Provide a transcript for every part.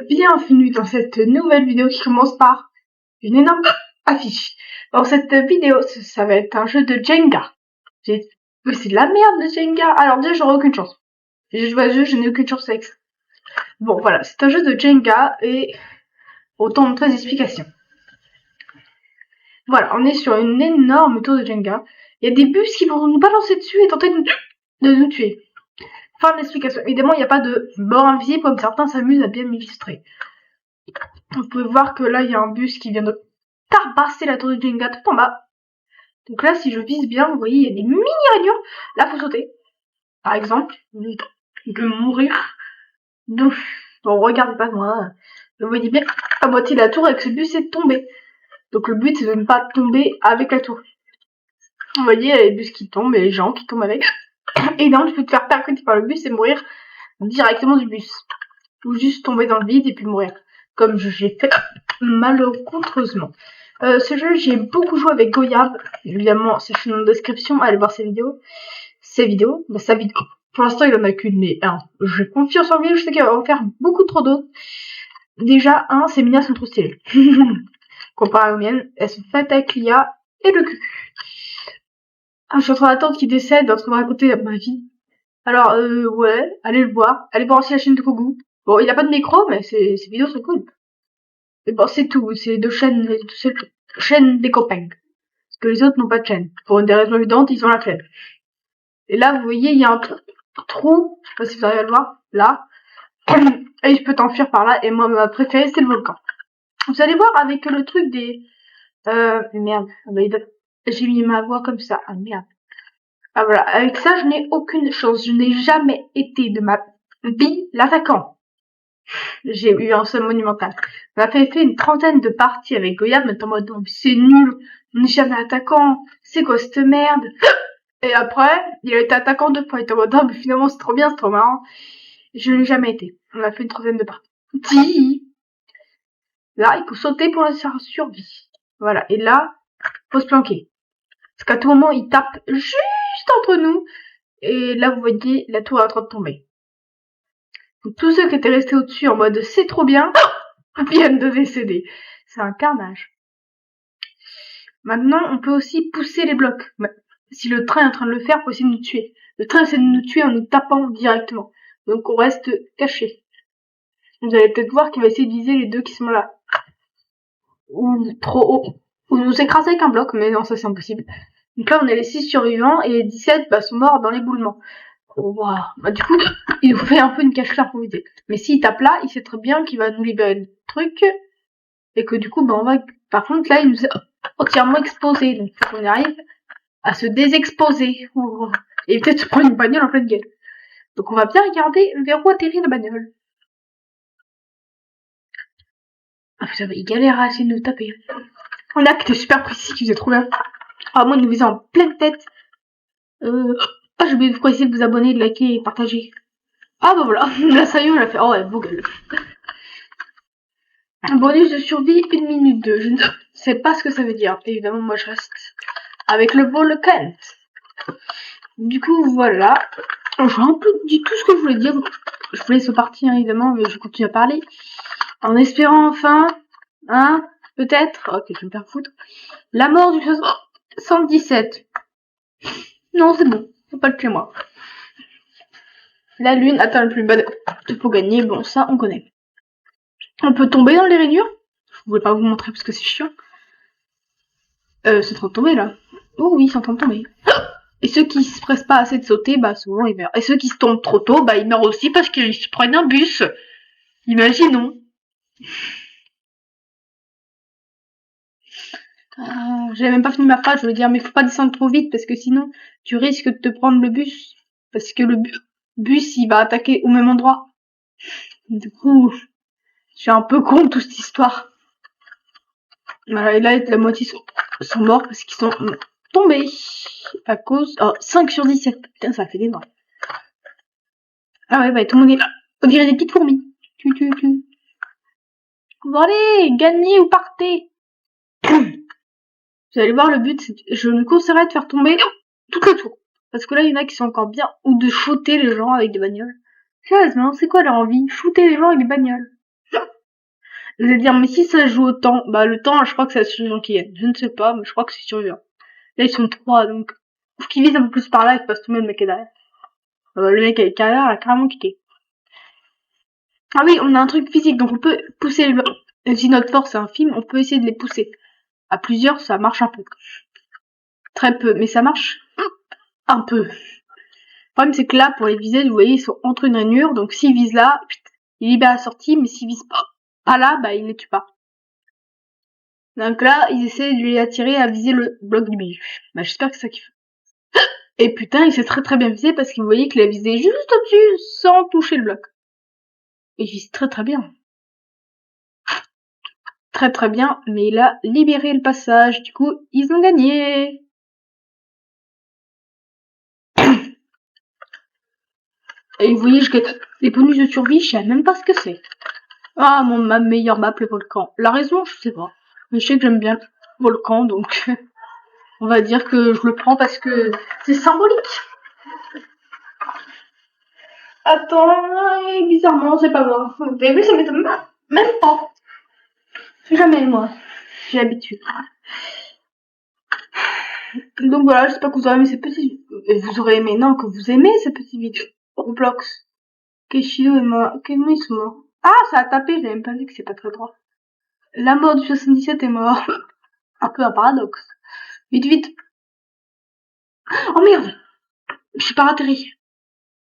bienvenue dans cette nouvelle vidéo qui commence par une énorme affiche. Dans cette vidéo, ça va être un jeu de Jenga. C'est de la merde de Jenga. Alors déjà, j'aurai aucune chance. J'ai joué à ce jeu, je n'ai aucune chance avec ça. Bon, voilà, c'est un jeu de Jenga et autant montrer des explications. Voilà, on est sur une énorme tour de Jenga. Il y a des bus qui vont nous balancer dessus et tenter de nous tuer. Fin de l'explication. Évidemment, il n'y a pas de mort invisible comme certains s'amusent à bien m'illustrer. Vous pouvez voir que là, il y a un bus qui vient de tabasser la tour de Jenga tout en bas. Donc là, si je vise bien, vous voyez, il y a des mini rainures. Là, faut sauter. Par exemple, je peux mourir. Donc, bon, regardez pas moi. Vous voyez bien à moitié de la tour avec ce bus, c'est de tomber. Donc le but, c'est de ne pas tomber avec la tour. Vous voyez, il y a les bus qui tombent et les gens qui tombent avec. Et donc, tu peux te faire percuter par le bus et mourir directement du bus. Ou juste tomber dans le vide et puis mourir. Comme j'ai fait malheureusement. Ce jeu, j'ai beaucoup joué avec Goyab. Évidemment, c'est dans la description. Allez voir ses vidéos. Sa vidéo. Pour l'instant, il en a qu'une, mais j'ai confiance en lui. Je sais qu'il va en faire beaucoup trop d'autres. Déjà, ses minas sont trop stylées. Comparé aux miennes, elles sont faites avec l'IA et le cul. Je suis en train d'attendre qu'il décède, en train de raconter ma vie. Alors, ouais, allez le voir. Allez voir aussi la chaîne de Kogu. Bon, il a pas de micro, mais ses vidéos sont cool. Et bon, c'est tout. C'est deux chaînes des copains. Parce que les autres n'ont pas de chaîne. Pour des raisons évidentes, ils ont la flemme. Et là, vous voyez, il y a un trou. Je sais pas si vous arrivez à le voir. Là. Et je peux t'enfuir par là. Et moi, ma préférée, c'est le volcan. Vous allez voir avec le truc des... merde. J'ai mis ma voix comme ça. Ah, merde. Ah, voilà. Avec ça, je n'ai aucune chance. Je n'ai jamais été de ma vie l'attaquant. J'ai eu un seul monumental. On a fait une trentaine de parties avec Goyab, mais en mode, c'est nul. On n'est jamais attaquant. C'est quoi cette merde? Et après, il a été attaquant 2 fois. Il était en mode, mais finalement, c'est trop bien, c'est trop marrant. Je n'ai jamais été. On a fait une trentaine de parties. Là, il faut sauter pour la survie. Voilà. Et là, faut se planquer. Parce qu'à tout moment, il tape juste entre nous. Et là, vous voyez, la tour est en train de tomber. Donc, tous ceux qui étaient restés au-dessus en mode c'est trop bien, viennent de décéder. C'est un carnage. Maintenant, on peut aussi pousser les blocs. Si le train est en train de le faire, pour essayer de nous tuer. Le train essaie de nous tuer en nous tapant directement. Donc, on reste caché. Vous allez peut-être voir qu'il va essayer de viser les deux qui sont là. Ou trop haut. Ou nous écraser avec un bloc, mais non, ça c'est impossible. Donc là, on est les 6 survivants et les 17 sont morts dans l'éboulement. Wow. Du coup, il nous fait un peu une cache improvisée. Mais s'il tape là, il sait très bien qu'il va nous libérer le truc. Et que du coup, on va... Par contre, là, il nous est entièrement exposé. Donc, il faut qu'on arrive à se désexposer. Et peut-être se prendre une bagnole en pleine gueule. Donc, on va bien regarder vers où atterrit la bagnole. Ah putain, il galère à essayer de nous taper. On a que t'es super précis, qui faisait trop bien. Ah, moi, il nous visait en pleine tête. Ah, j'ai oublié de vous essayer de vous abonner, de liker et partager. Ah, bah voilà. Là, ça y est, on l'a fait. Oh, ouais, beau gueule. Bonus de survie, 1 minute 2. Je ne sais pas ce que ça veut dire. Évidemment, moi, je reste avec le volcan. Du coup, voilà. J'ai un peu dit tout ce que je voulais dire. Je vous laisse partir, évidemment, mais je continue à parler. En espérant enfin, peut-être, ok, je vais me faire foutre, la mort du 77. Non, c'est bon, faut pas le tuer moi. La lune atteint le plus bas pour gagner, bon, ça, on connaît. On peut tomber dans les rainures. Je voulais pas vous montrer parce que c'est chiant. C'est en train de tomber, là. Oh oui, c'est en train de tomber. Et ceux qui se pressent pas assez de sauter, souvent, ils meurent. Et ceux qui se tombent trop tôt, ils meurent aussi parce qu'ils se prennent un bus. Imaginons. J'avais même pas fini ma phrase, je voulais dire, mais faut pas descendre trop vite parce que sinon, tu risques de te prendre le bus. Parce que le bus, il va attaquer au même endroit. Du coup, je suis un peu con de toute cette histoire. Voilà, et là, la moitié sont morts parce qu'ils sont tombés. À cause... Oh, 5 sur 17. Putain, ça fait des noix. Ah ouais, tout le monde est là. On dirait des petites fourmis. Bon allez, gagnez ou partez. Vous allez voir, le but, je me conseillerais de faire tomber toute la tour. Parce que là, il y en a qui sont encore bien. Ou de shooter les gens avec des bagnoles. Sérieusement, c'est quoi leur envie? Shooter les gens avec des bagnoles. Vous allez dire, mais si ça joue au temps, bah le temps, je crois que c'est la survivant qui gagne. Je ne sais pas, mais je crois que c'est survivant. Là, ils sont 3, donc faut qu'ils visent un peu plus par là et pas se tomber le mec est derrière. Le mec avec derrière a carrément kické. Ah oui, on a un truc physique, donc on peut pousser les blocs. Si notre force est infime, on peut essayer de les pousser. À plusieurs, ça marche un peu. Très peu, mais ça marche un peu. Le problème, c'est que là, pour les viser, vous voyez, ils sont entre une rainure, donc s'ils visent là, ils libèrent la sortie, mais s'ils visent pas là, bah ils les tuent pas. Donc là, ils essaient de lui attirer à viser le bloc du milieu. Bah j'espère que c'est ça qu'il fait. Et putain, il s'est très très bien visé parce qu'il voyait qu'il a visé juste au-dessus sans toucher le bloc. Et il vise très très bien. Très très bien, mais il a libéré le passage, du coup, ils ont gagné. Et vous voyez, les bonus de survie, je sais même pas ce que c'est. Ah, ma meilleure map, le volcan. La raison, je sais pas. Mais je sais que j'aime bien le volcan, donc on va dire que je le prends parce que c'est symbolique. Attends, et bizarrement, c'est pas moi. Vous avez vu, ça m'étonne même pas. C'est jamais moi. J'ai l'habitude. Donc voilà, j'espère que vous aurez aimé ces petits... Vous aurez aimé, non, que vous aimez ces petits vidéos. Roblox. Keshido est mort. Comment ils sont morts? Ah, ça a tapé, j'avais même pas vu que c'est pas très droit. La mort du 77 est mort. Un peu un paradoxe. Vite, vite. Oh merde! Je suis pas atterri.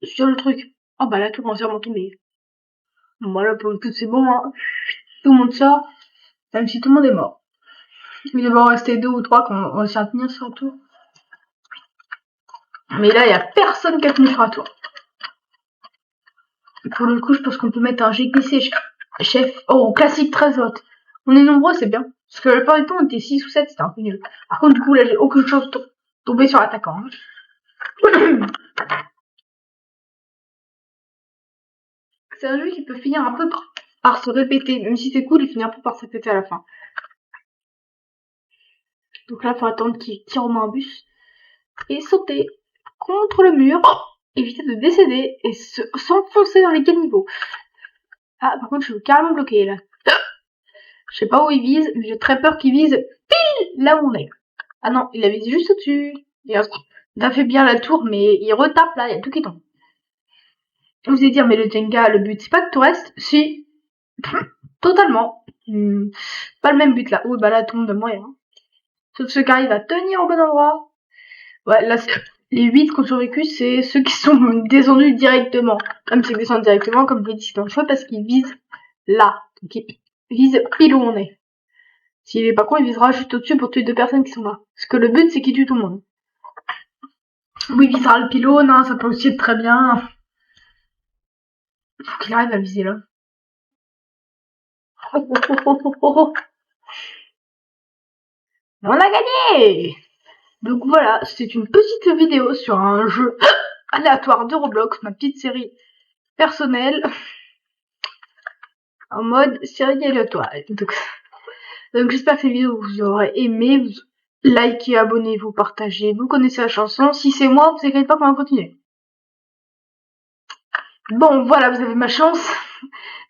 Sur le truc. Oh bah la tour va sûrement tomber. Voilà, pour le coup, c'est bon, hein. Tout le monde sort. Même si tout le monde est mort. Il doit en rester 2 ou 3 qu'on va s'y tenir sur un tour. Mais là, il y a personne qui a tenu sur un tour. Pour le coup, je pense qu'on peut mettre un GPC chef. Oh, classique 13 votes. On est nombreux, c'est bien. Parce que la plupart du temps, on était 6 ou 7, c'était un peu nul. Par contre, du coup, là, j'ai aucune chance de tomber sur l'attaquant. Hein. C'est un jeu qui peut finir un peu par se répéter. Même si c'est cool, il finit un peu par se répéter à la fin. Donc là, il faut attendre qu'il tire au moins un bus. Et sauter contre le mur. Éviter de décéder et s'enfoncer dans les caniveaux. Ah, par contre, je suis carrément bloqué là. Je sais pas où il vise, mais j'ai très peur qu'il vise pile là où on est. Ah non, il a visé juste au-dessus. Il a fait bien la tour, mais il retape là, il y a tout qui tombe. Vous allez dire, mais le Jenga, le but, c'est pas que tout reste. Si. Totalement. Pas le même but là. Oui, bah là, tout le monde va mourir. Hein. Sauf ceux qui arrivent à tenir au bon endroit. Ouais, là, les 8 qui ont survécu, c'est ceux qui sont descendus directement. Même ceux qui descendent directement, comme je l'ai dit, c'est un choix parce qu'ils visent là. Donc, ils visent pile où on est. S'il est pas con, il visera juste au-dessus pour tuer 2 personnes qui sont là. Parce que le but, c'est qu'il tue tout le monde. Oui, il visera le pylône, hein, ça peut aussi être très bien. Faut qu'il arrive à viser là. Oh, oh, oh, oh, oh, oh. On a gagné! Donc voilà, c'est une petite vidéo sur un jeu aléatoire de Roblox, ma petite série personnelle, en mode série aléatoire. Donc j'espère que cette vidéo vous aurez aimé, vous likez, abonnez-vous, partagez, vous connaissez la chanson. Si c'est moi, vous inquiétez pas qu'on va continuer. Bon voilà, vous avez ma chance.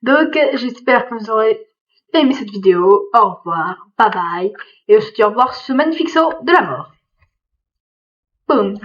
Donc j'espère que vous aurez aimé cette vidéo. Au revoir, bye bye. Et on se dit au revoir sur ce magnifique saut de la mort. Boum.